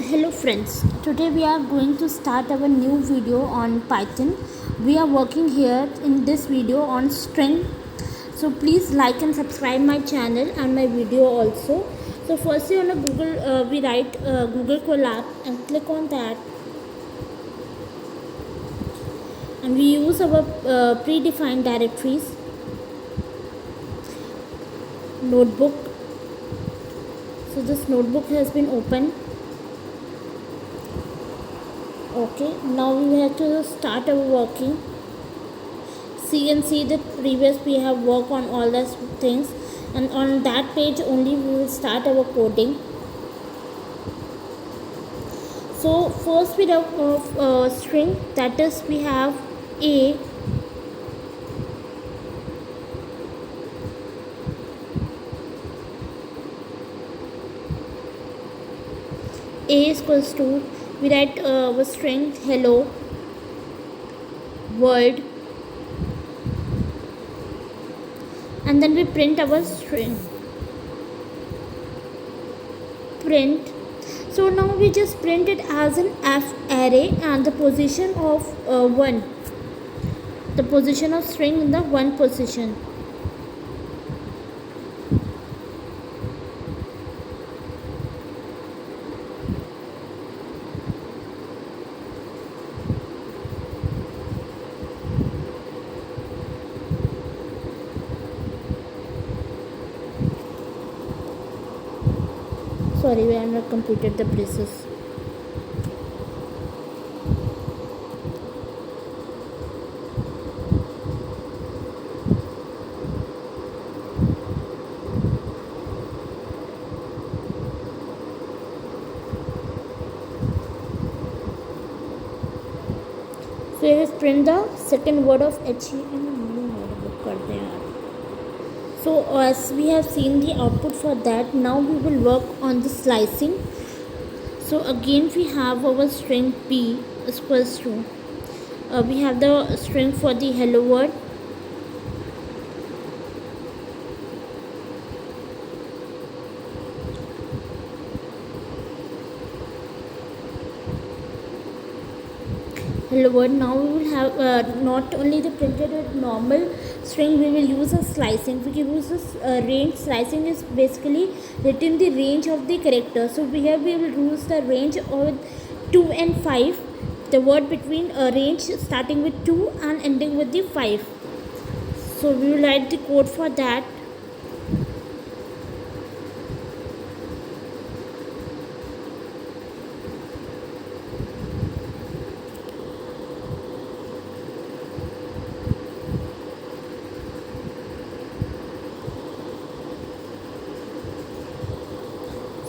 Hello friends, today we are going to start our new video on Python. We are working here in this video on string. So please like and subscribe my channel and my video also. So firstly on a Google, we write Google Colab and click on that. And we use our predefined directories. Notebook. So this notebook has been opened. Okay, now we have to start our working. See the previous we have worked on all those things, and on that page only we will start our coding. So first we have a string, that is we have a is equals to, we write a string hello world, and then we print our string print. So now we just print it as an f array, and the position of 1, the position of string in the 1 position. Sorry, we have not completed the braces. So we will print the second word of HE. So as we have seen the output for that, now we will work on the slicing. So again we have our string p is equals to, we have the string for the hello world, hello world. Now we will have not only the printed with normal string, we will use a slicing. We can use this range. Slicing is basically written the range of the character. So here we will use the range of 2 and 5, the word between a range starting with 2 and ending with the 5. So we will write the code for that.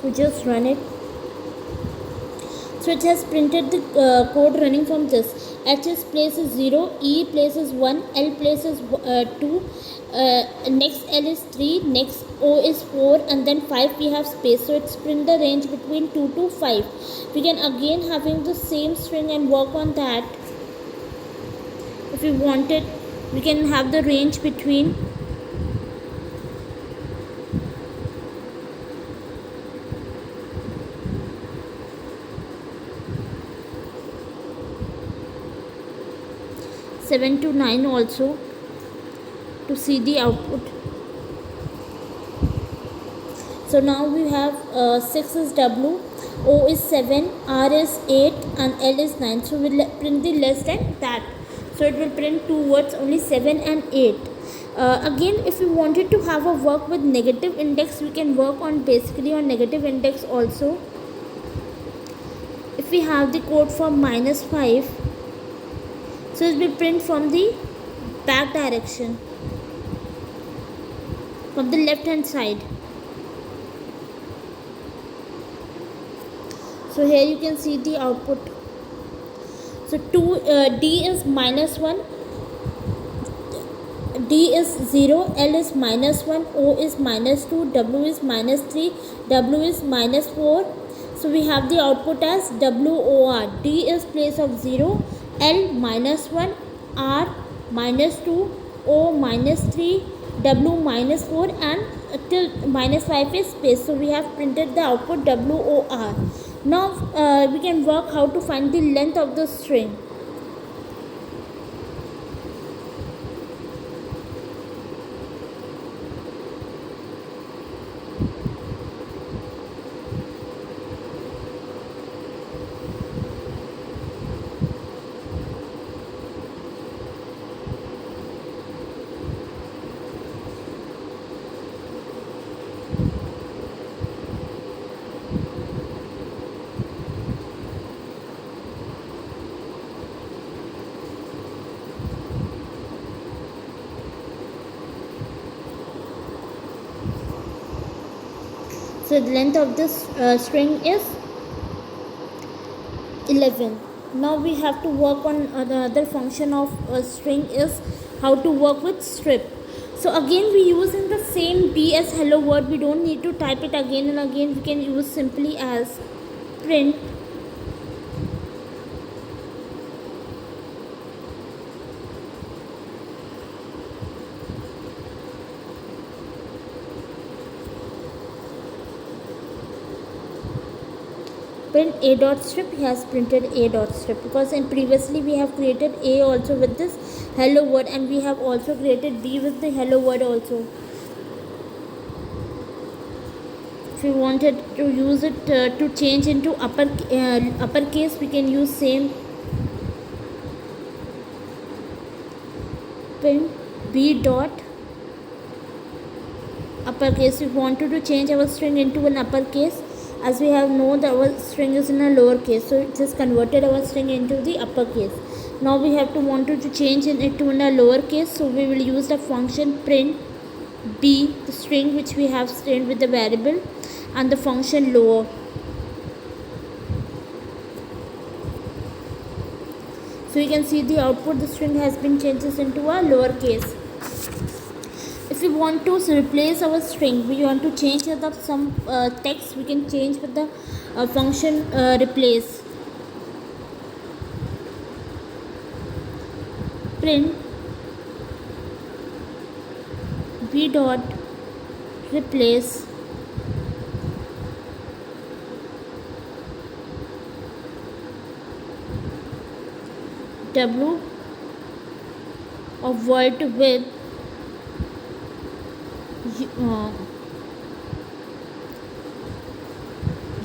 So just run it. So it has printed the code running from this. HS places 0, E places 1, L places 2, next L is 3, next O is 4, and then 5 we have space. So it's print the range between 2 to 5. We can again having the same string and work on that. If we want it, we can have the range between 7 to 9 also to see the output. So now we have 6 is W, O is 7, R is 8, and L is 9. So we'll print the less than that. So it will print two words, only 7 and 8. Again, if we wanted to have a work with negative index, we can work on basically on negative index also. If we have the code for -5, so it will print from the back direction, from the left hand side. So here you can see the output. So D is -1, D is 0, L is -1, O is -2, W is -3, W is -4. So we have the output as WOR. D is place of 0, L -1, R -2, O -3, W -4, and till -5 is space. So we have printed the output WOR. Now we can work how to find the length of the string. So the length of this string is 11. Now we have to work on the other function of a string is how to work with strip. So again we use in the same B as hello word. We don't need to type it again and again. We can use simply as print print a dot strip. He has printed a dot strip because in previously we have created a also with this hello word, and we have also created b with the hello word also. If we wanted to use it to change into uppercase, we can use same print b dot uppercase. We wanted to change our string into an uppercase, as we have known that our string is in a lowercase, so it just converted our string into the uppercase. Now we have to wanted to change it to in a lowercase, so we will use the function print b, the string which we have stayed with the variable, and the function lower. So you can see the output, the string has been changes into a lowercase. If we want to replace our string, we want to change some text, we can change with the function replace. Print b dot replace w of word with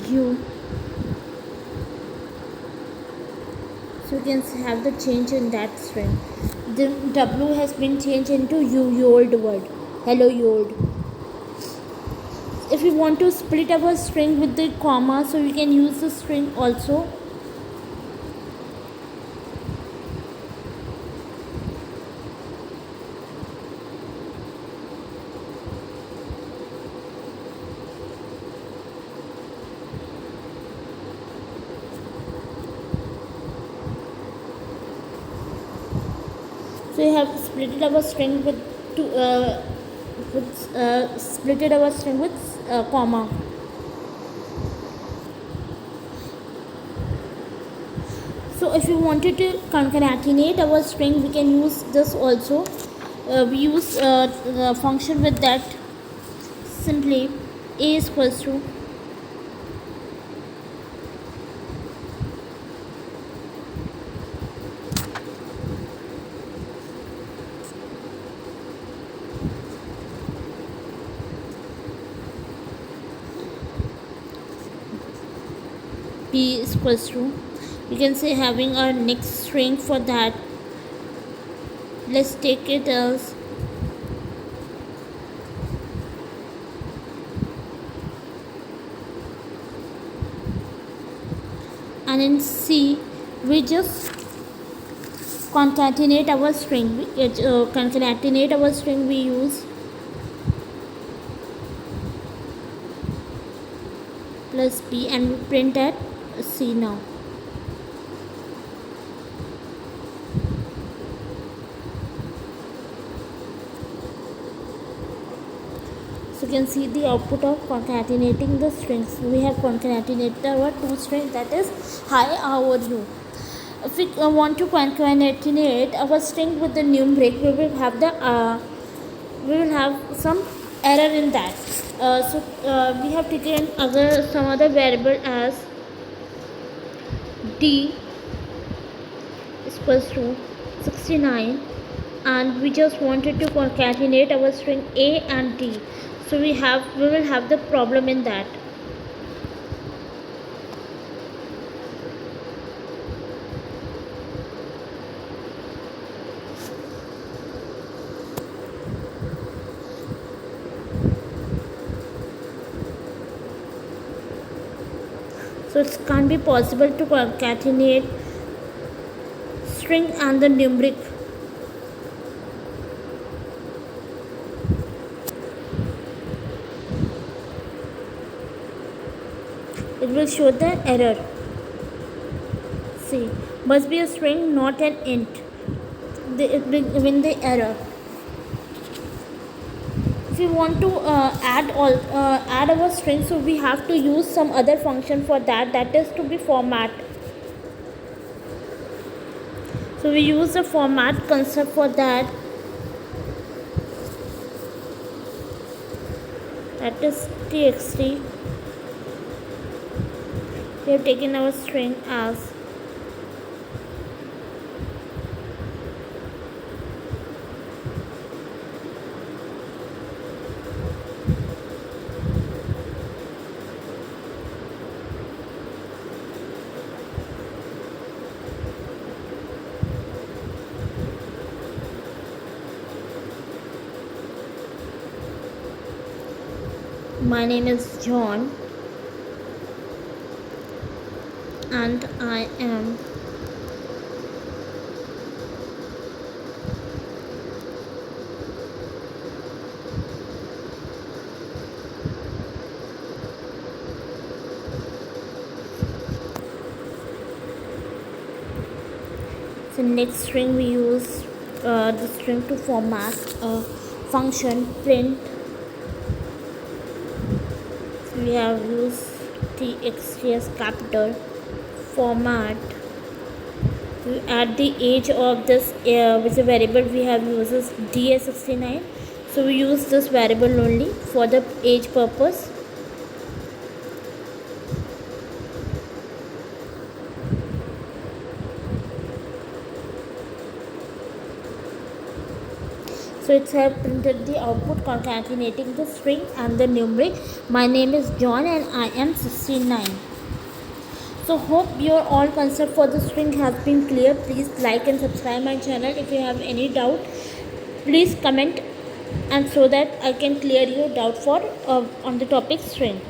u. So you can have the change in that string. The w has been changed into u old word, hello old. If we want to split our string with the comma, so we can use the string also. So we have splitted our string with splitted our string with comma. So if we wanted to concatenate our string, we can use this also. We use the function with that, simply a is equals to p is equals to, we can say having our next string for that. Let's take it as and in C we just concatenate our string. Concatenate our string, we use plus p and we print at C now. So you can see the output of concatenating the strings. We have concatenated our two strings, that is hi, how are you. If we want to concatenate our string with the numeric, we will have some error in that. We have taken some other variable as D is equals to 69, and we just wanted to concatenate our string A and D. So we will have the problem in that. So it can't be possible to concatenate string and the numeric. It will show the error. See, must be a string, not an int. It will win the error. If we want to add our string, so we have to use some other function for that. That is to be format. So we use the format concept for that. That is txt. We have taken our string as my name is John and I am the next string. We use the string to format a function print. So we have used txt as capital format. To add the age of this which a variable we have uses DS69. So we use this variable only for the age purpose. So it's have printed the output concatenating the string and the numeric. My name is John and I am 69. So hope your all concept for the string has been clear. Please like and subscribe my channel. If you have any doubt, please comment, and so that I can clear your doubt for on the topic string.